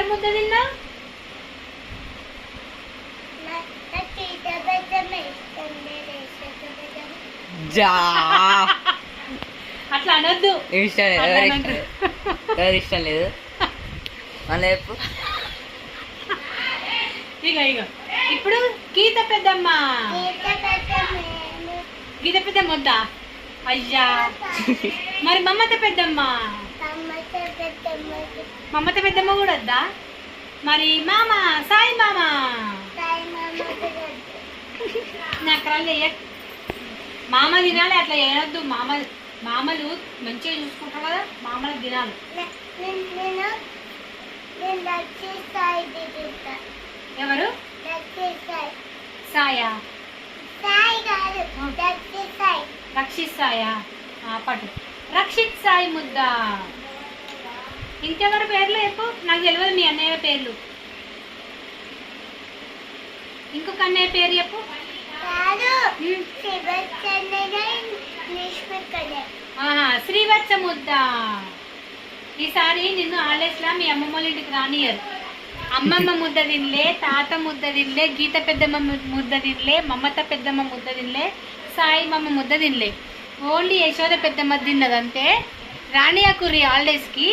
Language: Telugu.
ఎవరు ముద్ద తిన్నావు? అట్లా అనొద్దు. ఎవరు ఇష్టం లేదు మళ్ళీ చెప్పు. ఇగో ఇగో ఇప్పుడు గీత పెద్దమ్మ. గీత పెద్దమ్మ వద్దా? అయ్యా మరి మమత పెద్దమ్మ. మమత పెద్దమ్మ కూడా వద్దా? మరి మామ సాయి మామ. నాకు రాలే మామ తినాలి, అట్లా చేయొద్దు. మామలు మంచిగా చూసుకుంటారు కదా, మామలకు తినాలి. ఎవరు? సాయా? రక్షిత్ సాయా? పట్టు రక్షిత్ సాయి ముద్ద. ఇంకెవరి పేర్లు చెప్పు, నాకు తెలియదు మీ అన్నయ్య పేర్లు. ఇంకొక అన్నయ్య పేరు చెప్పు. శ్రీవత్స ముద్ద. ఈసారి నిన్ను హాలిడేస్లా మీ అమ్మమ్మ వాళ్ళ ఇంటికి రానియరు. అమ్మమ్మ ముద్ద తినలే, తాత ముద్ద తినలే, గీత పెద్దమ్మ ముద్ద తినలే, మమత పెద్దమ్మ ముద్ద తినలే, సాయి మమ్మ ముద్ద తినలే. ఓన్లీ యశోద పెద్దమ్మ తిన్నదంతే. రానియకుర్రి హాలిడేస్కి.